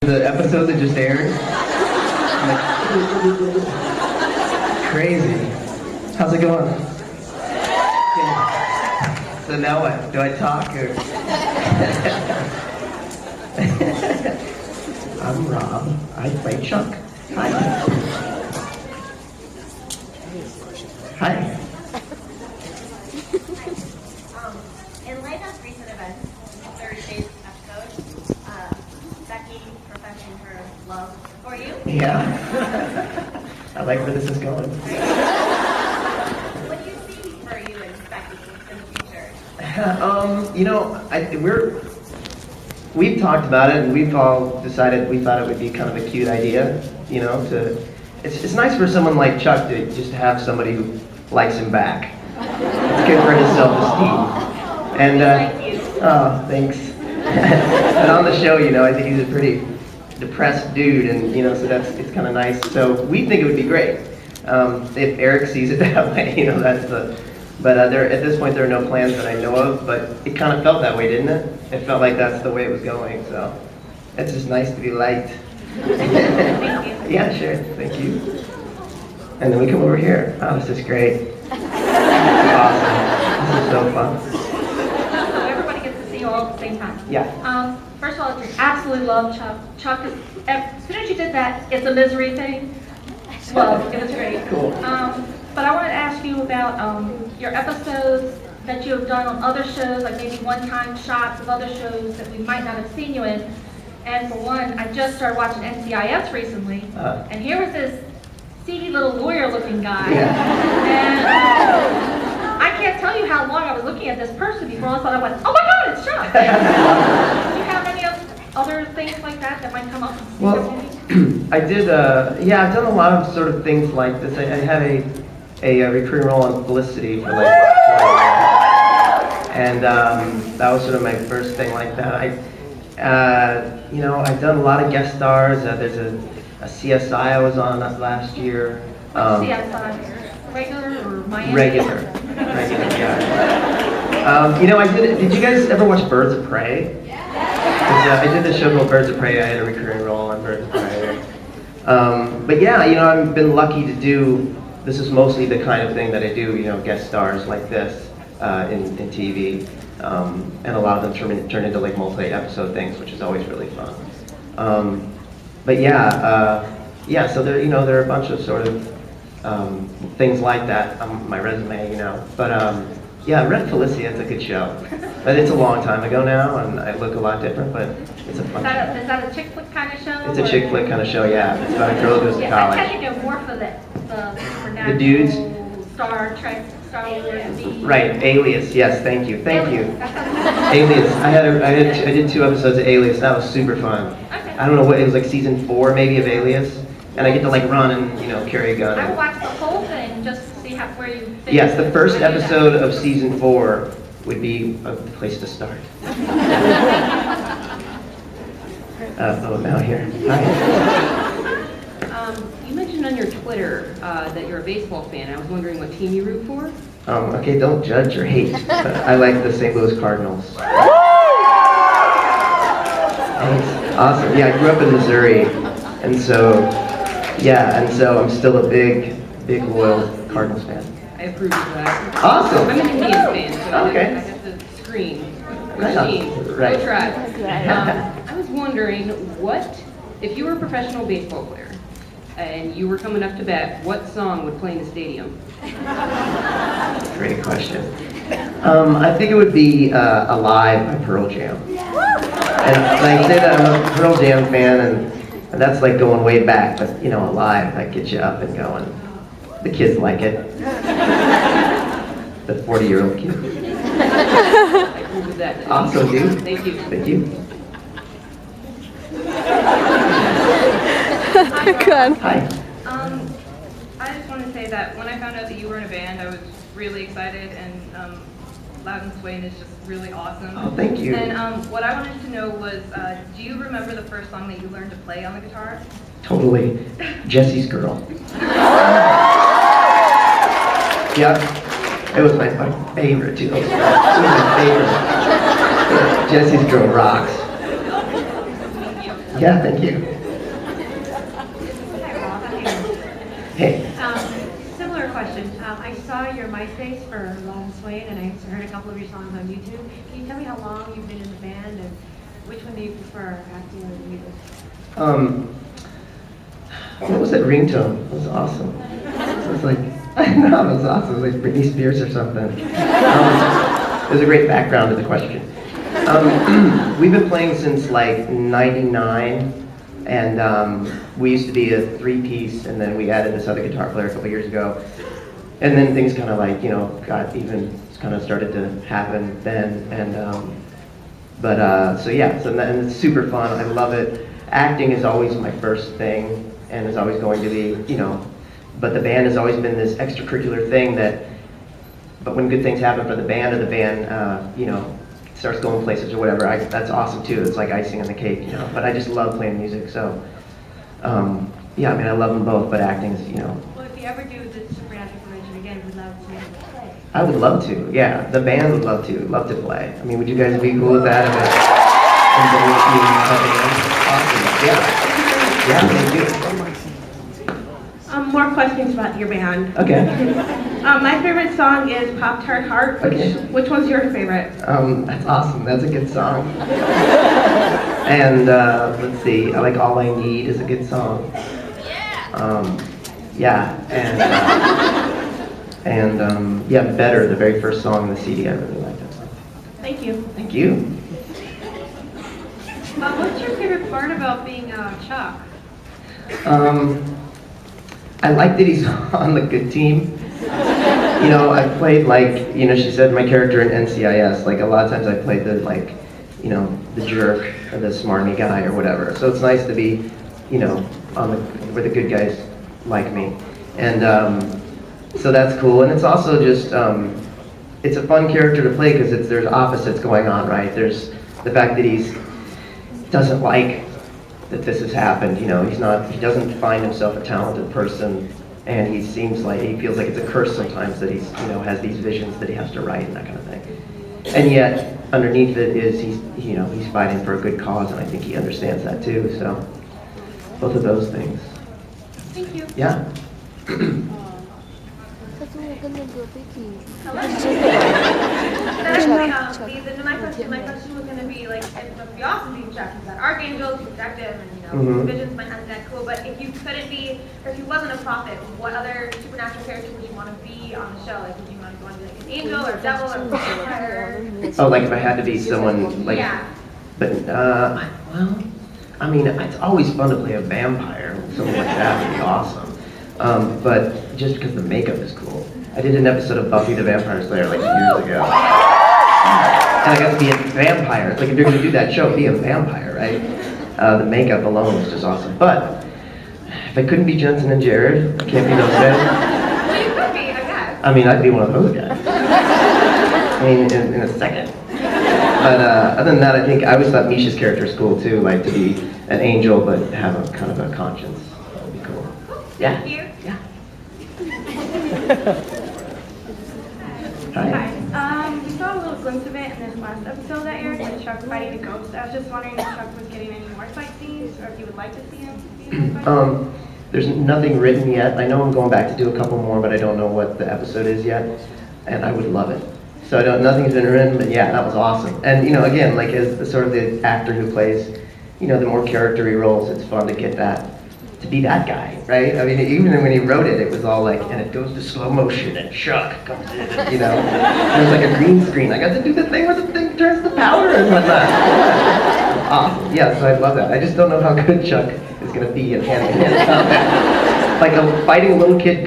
The episode that just aired. Crazy. How's it going? Yeah. So now what? Do I talk or? I'm Rob. I play Chuck. Hi. Hi. In light of recent events, Thursday's episode, Becky professing her love for you. Yeah. I like where this is going. What do you see for you and Becky in the future? We've talked about it, and we've all decided we thought it would be kind of a cute idea, it's nice for someone like Chuck to just have somebody who likes him back. It's good for his self-esteem. And oh, thanks. And on the show, I think he's a pretty depressed dude, and so it's kind of nice. So we think it would be great if Eric sees it that way. That's the. But there, at this point, there are no plans that I know of. But it kind of felt that way, didn't it? It felt like that's the way it was going. So it's just nice to be liked. Thank you. Yeah, sure. Thank you. And then we come over here. Oh, this is great. Awesome. This is so fun. So everybody gets to see you all at the same time. Yeah. First of all, I absolutely love Chuck. Chuck is, as soon as you did that, it's a misery thing. Well, it was great. Cool. But I wanted to ask you about your episodes that you have done on other shows, like maybe one-time shots of other shows that we might not have seen you in. And for one, I just started watching NCIS recently, and here was this seedy little lawyer-looking guy. Yeah. And I can't tell you how long I was looking at this person before all of a sudden I went, oh my God, it's Chuck! Do you have any other things like that might come up? Well, I did, I've done a lot of sort of things like this. I had a recurring role on Felicity for like 4 years. And that was sort of my first thing like that. I've done a lot of guest stars. There's a CSI I was on last year. CSI? Regular or Miami? Regular, yeah. Did you guys ever watch Birds of Prey? I did this show called Birds of Prey. I had a recurring role on Birds of Prey. But yeah, I've been lucky to do, this is mostly the kind of thing that I do, guest stars like this in TV. And a lot of them turn into like multi-episode things, which is always really fun. But yeah, so there are a bunch of sort of things like that on my resume, But yeah, Red Felicity, it's a good show. But it's a long time ago now, and I look a lot different, but it's a fun show. Is that a chick flick kind of show? It's a chick flick kind of show, yeah. It's about a girl who goes to college. I tend to go more for the dudes? Star Trek, Star Wars. Right, Alias, yes, thank you. Alias, I did 2 episodes of Alias, that was super fun. Okay. I don't know what, it was like season 4 maybe of Alias, and I get to like run and, carry a gun. I watched the whole thing just to see where you fit. Yes, the first episode of season 4 would be a place to start. Now here. Hi. You mentioned on your Twitter that you're a baseball fan. I was wondering what team you root for? Okay, don't judge or hate. But I like the St. Louis Cardinals. Thanks. Awesome. Yeah, I grew up in Missouri, and so I'm still a big loyal Cardinals fan. I approve of that. Awesome. I'm an Indians fan, so Okay. I have to scream. Right on. Right. Go try. I was wondering, if you were a professional baseball player and you were coming up to bat, what song would play in the stadium? Great question. I think it would be Alive by Pearl Jam. And I say that I'm a Pearl Jam fan, and that's like going way back, but Alive, that gets you up and going. The kids like it. The 40-year-old kids. I approve of that. Awesome, dude. Thank you. Thank you. Good. Hi. I just want to say that when I found out that you were in a band, I was really excited, and Loud and Swain is just really awesome. Oh, thank you. And what I wanted to know was, do you remember the first song that you learned to play on the guitar? Totally. Jesse's Girl. Yeah, it was my favorite too. It was my favorite. Jesse's Girl rocks. Yeah, thank you. Hi, Rob. How are you? Hey. Similar question. I saw your MySpace for Loud and Swain, and I heard a couple of your songs on YouTube. Can you tell me how long you've been in the band, and which one do you prefer, acting or music? What was that ringtone? It was awesome. It was like, I know, it was awesome. It was like Britney Spears or something. It was a great background to the question. We've been playing since like '99, and we used to be a three-piece, and then we added this other guitar player a couple years ago. And then things kind of like, got even, kind of started to happen then. And, so yeah, and it's super fun. I love it. Acting is always my first thing, and is always going to be, but the band has always been this extracurricular thing but when good things happen for the band, or the band, starts going places or whatever, that's awesome too. It's like icing on the cake, but I just love playing music, so, yeah, I love them both, but acting is, Well, if you ever do the Supernatural Convention again, we'd love to play. I would love to, yeah. The band would love to play. Would you guys be cool with that? Awesome, yeah. Yeah, thank you. More questions about your band. Okay. My favorite song is Pop Tart Heart. Which one's your favorite? That's awesome. That's a good song. And let's see. I like All I Need is a good song. Yeah. And yeah, Better, the very first song in the CD. I really like that song. Thank you. Thank you. What's your favorite part about being Chuck? I like that he's on the good team. I played she said my character in NCIS, a lot of times I played the the jerk or the smarmy guy or whatever. So it's nice to be, where the good guys like me. And so that's cool. And it's also just, it's a fun character to play because there's opposites going on, right? There's the fact that he doesn't like that this has happened, he doesn't find himself a talented person, and he feels like it's a curse sometimes that he's, has these visions that he has to write and that kind of thing. And yet, underneath it is he's fighting for a good cause, and I think he understands that too, so both of those things. Thank you. Yeah? My question was going to be it would be awesome being Chuck. He's got archangels, he's detective, and visions might have that cool. But if you couldn't be, or if you wasn't a prophet, what other supernatural character would you want to be on the show? Would you want to be an angel or devil or vampire? Oh, if I had to be someone Yeah. But it's always fun to play a vampire. Something like that would be awesome. But just because the makeup is cool. I did an episode of Buffy the Vampire Slayer years ago. And I got to be a vampire. It's if you're going to do that show, be a vampire, right? The makeup alone was just awesome. But if I couldn't be Jensen and Jared, I can't be those guys. Well, you could be, I guess. I'd be one of those guys. In a second. But other than that, I always thought Misha's character was cool too, to be an angel but have a kind of a conscience. That would be cool. Yeah. Thank you. Yeah. Hi. We saw a little glimpse of it in this last episode that aired when Chuck fighting a ghost. I was just wondering if Chuck was getting any more fight scenes, or if you would like to see him be in a fight. There's nothing written yet. I know I'm going back to do a couple more, but I don't know what the episode is yet, and I would love it. So nothing's been written, but yeah, that was awesome. And again, as the sort of the actor who plays, the more character-y roles, it's fun to get to be that guy, right? Even when he wrote it, it was all and it goes to slow motion, and Chuck comes in, and, there's a green screen. I got to do the thing where the thing turns to powder and whatnot. Awesome, yeah, so I love that. I just don't know how good Chuck is going to be in hand-to-hand combat. Fighting a little kid